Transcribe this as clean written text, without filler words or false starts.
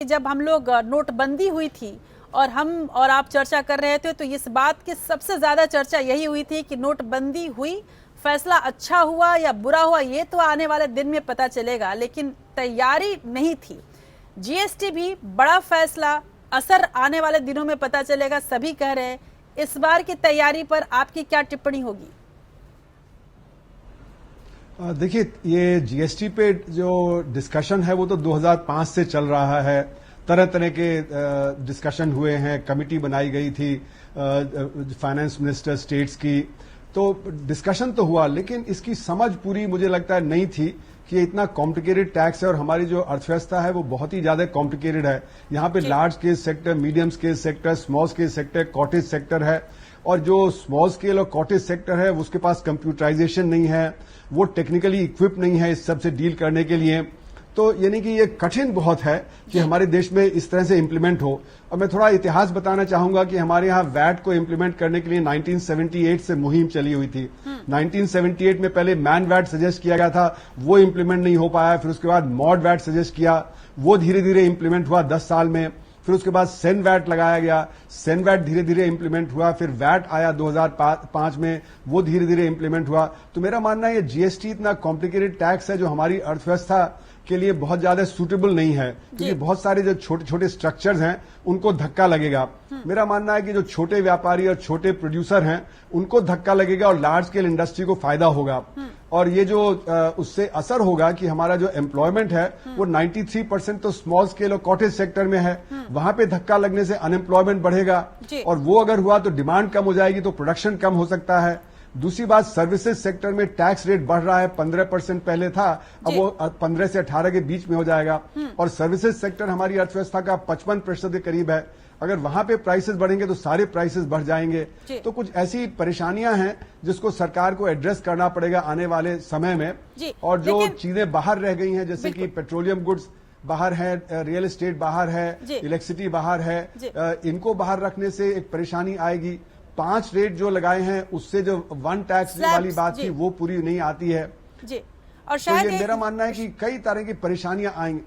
जब हम लोग नोटबंदी हुई थी और हम और आप चर्चा कर रहे थे, तो इस बात की सबसे ज्यादा चर्चा यही हुई थी कि नोटबंदी हुई, फैसला अच्छा हुआ या बुरा हुआ ये तो आने वाले दिन में पता चलेगा, लेकिन तैयारी नहीं थी। जीएसटी भी बड़ा फैसला, असर आने वाले दिनों में पता चलेगा, सभी कह रहे हैं। इस बार की तैयारी पर आपकी क्या टिप्पणी होगी? देखिए, ये जीएसटी पे जो डिस्कशन है वो तो 2005 से चल रहा है। तरह तरह के डिस्कशन हुए हैं, कमिटी बनाई गई थी फाइनेंस मिनिस्टर स्टेट्स की, तो डिस्कशन तो हुआ, लेकिन इसकी समझ पूरी मुझे लगता है नहीं थी कि ये इतना कॉम्प्लिकेटेड टैक्स है और हमारी जो अर्थव्यवस्था है वो बहुत ही ज्यादा कॉम्प्लिकेटेड है। यहाँ पे large scale sector, medium scale sector, small scale sector, cottage sector है, और जो स्मॉल स्केल और कॉटेज सेक्टर है उसके पास कंप्यूटराइजेशन नहीं है, वो टेक्निकली इक्विप नहीं है इस सब से डील करने के लिए। तो यानी कि ये कठिन बहुत है कि हमारे देश में इस तरह से इंप्लीमेंट हो। और मैं थोड़ा इतिहास बताना चाहूंगा कि हमारे यहाँ वैट को इंप्लीमेंट करने के लिए 1978 से मुहिम चली हुई थी। 1978 में पहले मैन वैट सजेस्ट किया गया था, वो इंप्लीमेंट नहीं हो पाया। फिर उसके बाद मॉड वैट सजेस्ट किया, वो धीरे धीरे इंप्लीमेंट हुआ 10 साल में। फिर उसके बाद सेन वैट लगाया गया, सेन वैट धीरे धीरे इंप्लीमेंट हुआ। फिर वैट आया 2005 में, वो धीरे धीरे इंप्लीमेंट हुआ। तो मेरा मानना है ये जीएसटी इतना कॉम्प्लिकेटेड टैक्स है जो हमारी अर्थव्यवस्था के लिए बहुत ज्यादा सूटेबल नहीं है, क्योंकि बहुत सारे जो छोटे छोटे स्ट्रक्चर्स हैं उनको धक्का लगेगा। मेरा मानना है कि जो छोटे व्यापारी और छोटे प्रोड्यूसर हैं उनको धक्का लगेगा और लार्ज स्केल इंडस्ट्री को फायदा होगा। और ये जो उससे असर होगा कि हमारा जो एम्प्लॉयमेंट है वो 93% तो स्मॉल स्केल और कॉटेज सेक्टर में है, वहां पे धक्का लगने से अनएम्प्लॉयमेंट बढ़ेगा, और वो अगर हुआ तो डिमांड कम हो जाएगी, तो प्रोडक्शन कम हो सकता है। दूसरी बात, सर्विसेज सेक्टर में टैक्स रेट बढ़ रहा है, 15% पहले था, अब वो 15 से 18 के बीच में हो जाएगा। और सर्विसेज सेक्टर हमारी अर्थव्यवस्था का 55% के करीब है। अगर वहां पे प्राइसेस बढ़ेंगे तो सारे प्राइसेस बढ़ जाएंगे। तो कुछ ऐसी परेशानियां हैं जिसको सरकार को एड्रेस करना पड़ेगा आने वाले समय में। और जो चीजें बाहर रह गई हैं, जैसे कि पेट्रोलियम गुड्स बाहर है, रियल एस्टेट बाहर है, इलेक्ट्रिसिटी बाहर है, इनको बाहर रखने से एक परेशानी आएगी। 5 रेट जो लगाए हैं उससे जो वन टैक्स वाली बात थी वो पूरी नहीं आती है। जी, और शायद तो ये मेरा मानना है कि कई तरह की परेशानियां आएंगी।